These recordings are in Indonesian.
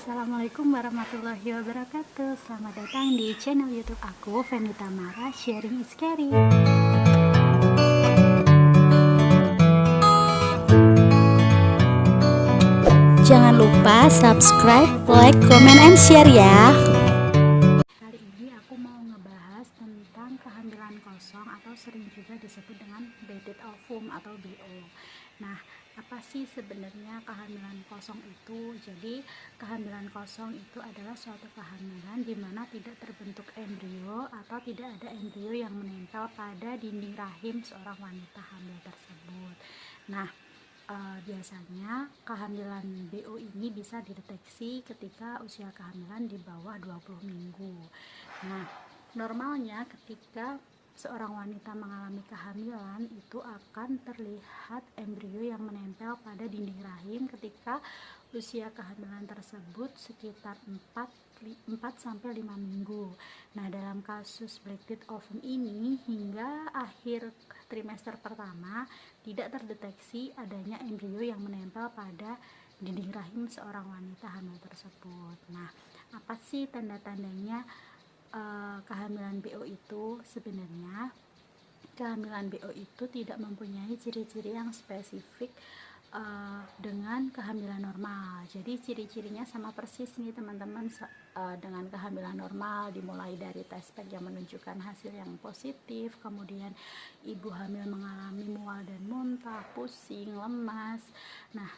Assalamualaikum warahmatullahi wabarakatuh. Selamat datang di channel YouTube aku, Venita Mara, Sharing is Caring. Jangan lupa subscribe, like, comment, and share ya. Kali ini aku mau ngebahas tentang kehamilan kosong atau sering juga disebut dengan bleeding ovum atau BO. Nah, apa sih sebenarnya kehamilan kosong itu? Jadi, kehamilan kosong itu adalah suatu kehamilan di mana tidak terbentuk embrio atau tidak ada embrio yang menempel pada dinding rahim seorang wanita hamil tersebut. Nah, biasanya kehamilan BO ini bisa dideteksi ketika usia kehamilan di bawah 20 minggu. Nah, normalnya ketika seorang wanita mengalami kehamilan itu akan terlihat embrio yang menempel pada dinding rahim ketika usia kehamilan tersebut sekitar 4-5 minggu. Nah, dalam kasus bleeding ovum ini hingga akhir trimester pertama tidak terdeteksi adanya embrio yang menempel pada dinding rahim seorang wanita hamil tersebut. Nah, apa sih tanda-tandanya kehamilan BO itu? Sebenarnya kehamilan BO itu tidak mempunyai ciri-ciri yang spesifik dengan kehamilan normal. Jadi ciri-cirinya sama persis nih teman-teman dengan kehamilan normal, dimulai dari tes pack yang menunjukkan hasil yang positif, kemudian ibu hamil mengalami mual dan muntah, pusing, lemas. Nah,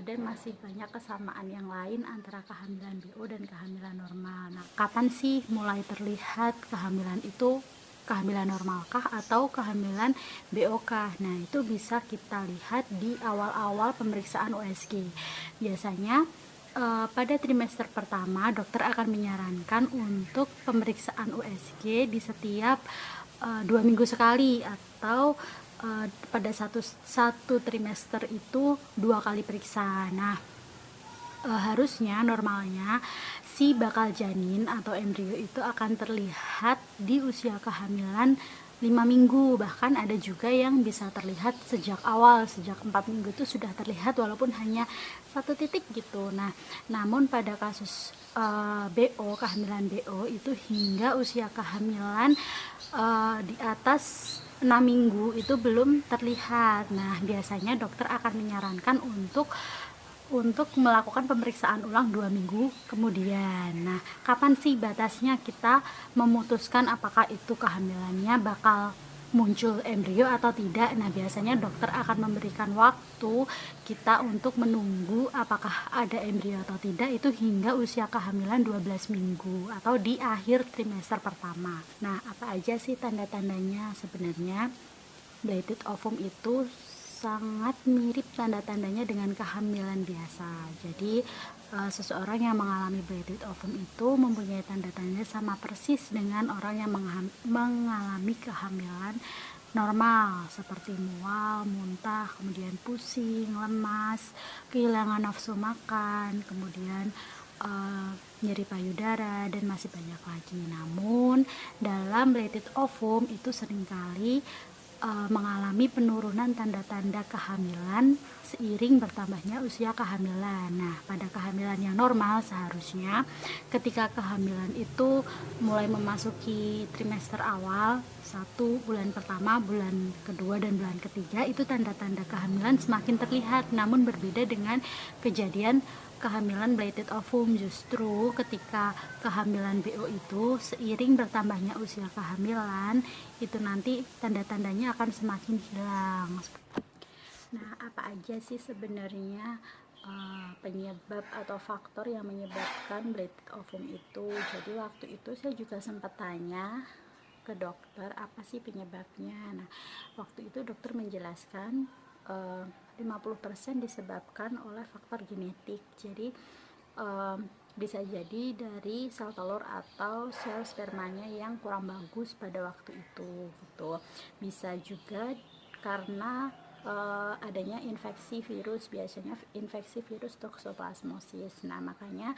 dan masih banyak kesamaan yang lain antara kehamilan BO dan kehamilan normal. Nah, kapan sih mulai terlihat kehamilan itu kehamilan normalkah atau kehamilan BO-kah? Nah, itu bisa kita lihat di awal-awal pemeriksaan USG. Biasanya pada trimester pertama dokter akan menyarankan untuk pemeriksaan USG di setiap 2 minggu sekali atau pada satu trimester itu 2 kali periksa. Nah, harusnya normalnya si bakal janin atau embrio itu akan terlihat di usia kehamilan 5 minggu, bahkan ada juga yang bisa terlihat sejak awal, sejak 4 minggu itu sudah terlihat walaupun hanya 1 titik gitu. Nah, namun pada kasus BO, kehamilan BO itu hingga usia kehamilan di atas 6 minggu itu belum terlihat. Nah, biasanya dokter akan menyarankan untuk melakukan pemeriksaan ulang 2 minggu kemudian. Nah, kapan sih batasnya kita memutuskan apakah itu kehamilannya bakal muncul embrio atau tidak? Nah, biasanya dokter akan memberikan waktu kita untuk menunggu apakah ada embrio atau tidak itu hingga usia kehamilan 12 minggu atau di akhir trimester pertama. Nah, apa aja sih tanda-tandanya? Sebenarnya bleeding ovum itu sangat mirip tanda-tandanya dengan kehamilan biasa. Jadi seseorang yang mengalami bleeding ovum itu mempunyai tanda-tanda sama persis dengan orang yang mengalami kehamilan normal seperti mual, muntah, kemudian pusing, lemas, kehilangan nafsu makan, kemudian nyeri payudara dan masih banyak lagi. Namun dalam bleeding ovum itu seringkali mengalami penurunan tanda-tanda kehamilan seiring bertambahnya usia kehamilan. Nah, pada kehamilan yang normal seharusnya ketika kehamilan itu mulai memasuki trimester awal, 1 bulan pertama, bulan kedua, dan bulan ketiga itu tanda-tanda kehamilan semakin terlihat. Namun berbeda dengan kejadian kehamilan bleeding ovum, justru ketika kehamilan BO itu seiring bertambahnya usia kehamilan itu nanti tanda-tandanya akan semakin hilang. Nah, apa aja sih sebenarnya penyebab atau faktor yang menyebabkan bleeding ovum itu? Jadi waktu itu saya juga sempat tanya ke dokter apa sih penyebabnya. Nah, waktu itu dokter menjelaskan 50% disebabkan oleh faktor genetik. Jadi bisa jadi dari sel telur atau sel spermanya yang kurang bagus pada waktu itu gitu. Bisa juga karena adanya infeksi virus, biasanya infeksi virus toksoplasmosis. Nah, makanya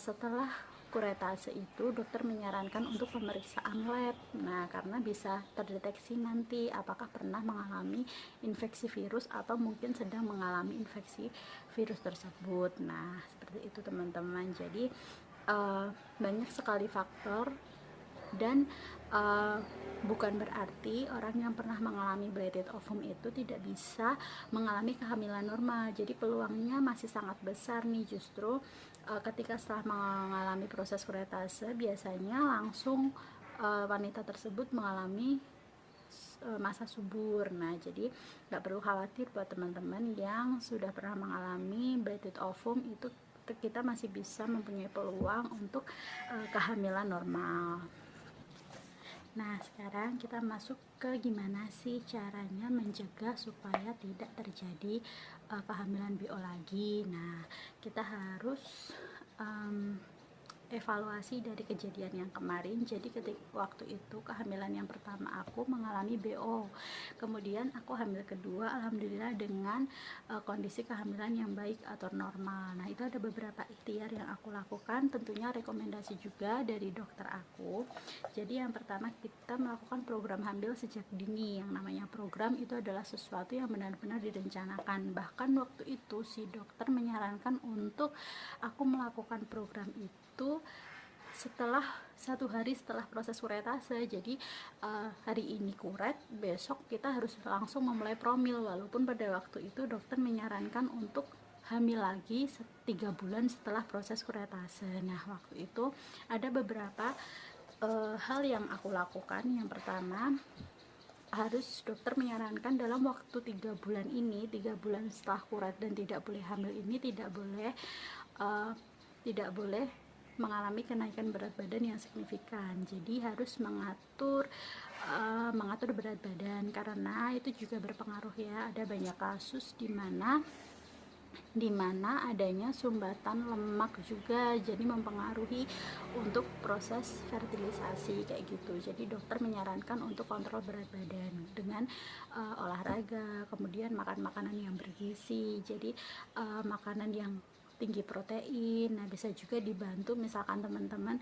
setelah kuretase itu dokter menyarankan untuk pemeriksaan lab. Nah, karena bisa terdeteksi nanti apakah pernah mengalami infeksi virus atau mungkin sedang mengalami infeksi virus tersebut. Nah, seperti itu teman-teman. Jadi banyak sekali faktor, dan bukan berarti orang yang pernah mengalami bleeding ovum itu tidak bisa mengalami kehamilan normal. Jadi peluangnya masih sangat besar nih. Justru ketika setelah mengalami proses kuretase, biasanya langsung wanita tersebut mengalami masa subur. Nah, jadi nggak perlu khawatir buat teman-teman yang sudah pernah mengalami bleeding ovum, itu kita masih bisa mempunyai peluang untuk kehamilan normal. Nah, sekarang kita masuk ke gimana sih caranya mencegah supaya tidak terjadi kehamilan BO lagi. Nah, kita harus evaluasi dari kejadian yang kemarin. Jadi ketika waktu itu kehamilan yang pertama aku mengalami BO, kemudian aku hamil kedua alhamdulillah dengan kondisi kehamilan yang baik atau normal. Nah, itu ada beberapa ikhtiar yang aku lakukan, tentunya rekomendasi juga dari dokter aku. Jadi yang pertama, kita melakukan program hamil sejak dini. Yang namanya program itu adalah sesuatu yang benar-benar direncanakan. Bahkan waktu itu si dokter menyarankan untuk aku melakukan program itu setelah 1 hari setelah proses kuretase. Jadi hari ini kuret, besok kita harus langsung memulai promil, walaupun pada waktu itu dokter menyarankan untuk hamil lagi 3 bulan setelah proses kuretase. Nah, waktu itu ada beberapa hal yang aku lakukan. Yang pertama, harus dokter menyarankan dalam waktu 3 bulan ini, 3 bulan setelah kuret dan tidak boleh hamil ini, tidak boleh mengalami kenaikan berat badan yang signifikan. Jadi harus mengatur berat badan, karena itu juga berpengaruh ya. Ada banyak kasus di mana adanya sumbatan lemak juga, jadi mempengaruhi untuk proses fertilisasi kayak gitu. Jadi dokter menyarankan untuk kontrol berat badan dengan olahraga, kemudian makan makanan yang bergizi. Jadi makanan yang tinggi protein. Nah, bisa juga dibantu misalkan teman-teman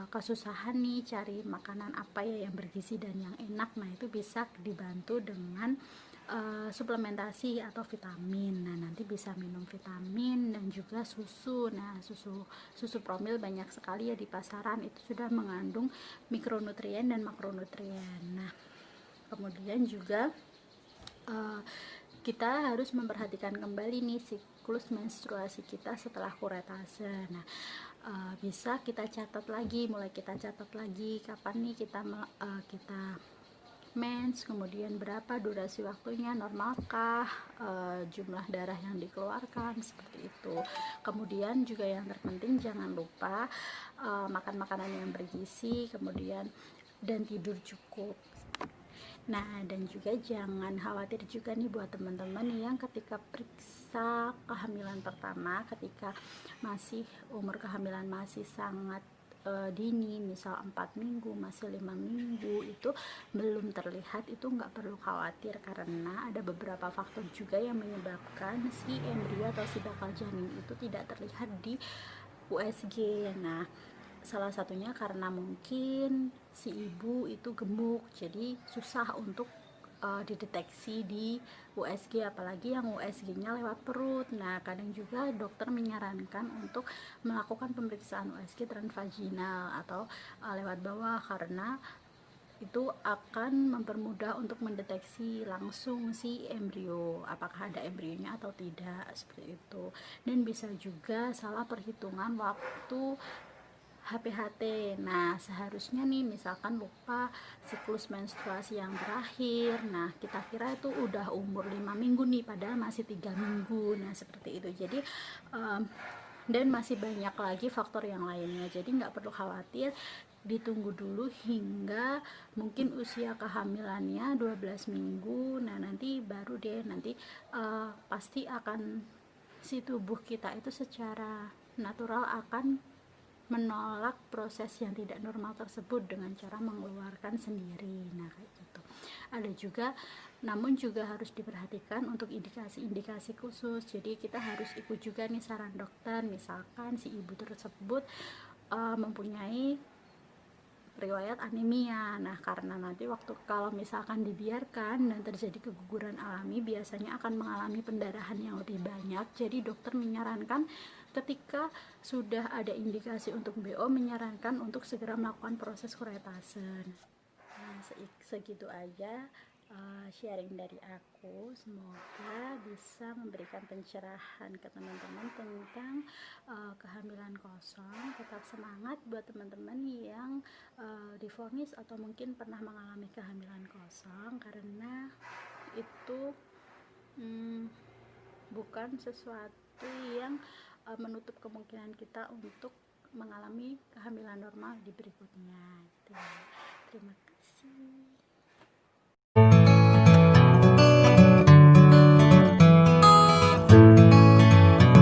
kesusahan nih cari makanan apa ya yang bergizi dan yang enak. Nah, itu bisa dibantu dengan suplementasi atau vitamin. Nah, nanti bisa minum vitamin dan juga susu. Nah, susu promil banyak sekali ya di pasaran, itu sudah mengandung mikronutrien dan makronutrien. Nah, kemudian juga kita harus memperhatikan kembali nih siklus menstruasi kita setelah kuretase. Nah, bisa kita catat lagi, kapan nih kita mens, kemudian berapa durasi waktunya, normalkah jumlah darah yang dikeluarkan, seperti itu. Kemudian juga yang terpenting, jangan lupa makan makanan yang bergizi, kemudian dan tidur cukup. Nah, dan juga jangan khawatir juga nih buat teman-teman yang ketika periksa kehamilan pertama, ketika masih umur kehamilan masih sangat dini, misal 4 minggu, masih 5 minggu, itu belum terlihat, itu nggak perlu khawatir, karena ada beberapa faktor juga yang menyebabkan si embrio atau si bakal janin itu tidak terlihat di USG. Nah, salah satunya karena mungkin si ibu itu gemuk, jadi susah untuk dideteksi di USG, apalagi yang USG-nya lewat perut. Nah, kadang juga dokter menyarankan untuk melakukan pemeriksaan USG transvaginal atau lewat bawah, karena itu akan mempermudah untuk mendeteksi langsung si embrio, apakah ada embrionya atau tidak, seperti itu. Dan bisa juga salah perhitungan waktu HPHT. Nah, seharusnya nih misalkan lupa siklus menstruasi yang terakhir. Nah, kita kira itu udah umur 5 minggu nih, padahal masih 3 minggu. Nah, seperti itu. Jadi dan masih banyak lagi faktor yang lainnya. Jadi nggak perlu khawatir, ditunggu dulu hingga mungkin usia kehamilannya 12 minggu. Nah, nanti baru deh, nanti pasti akan si tubuh kita itu secara natural akan menolak proses yang tidak normal tersebut dengan cara mengeluarkan sendiri. Nah, kayak gitu. Ada juga, namun juga harus diperhatikan untuk indikasi-indikasi khusus. Jadi kita harus ikut juga nih saran dokter, misalkan si ibu tersebut mempunyai riwayat anemia. Nah, karena nanti waktu kalau misalkan dibiarkan dan terjadi keguguran alami, biasanya akan mengalami pendarahan yang lebih banyak. Jadi dokter menyarankan ketika sudah ada indikasi untuk BO, menyarankan untuk segera melakukan proses kuretase. Nah, segitu aja sharing dari aku. Semoga bisa memberikan pencerahan ke teman-teman tentang kehamilan kosong. Tetap semangat buat teman-teman yang divonis atau mungkin pernah mengalami kehamilan kosong, karena itu bukan sesuatu yang menutup kemungkinan kita untuk mengalami kehamilan normal di berikutnya. Terima kasih.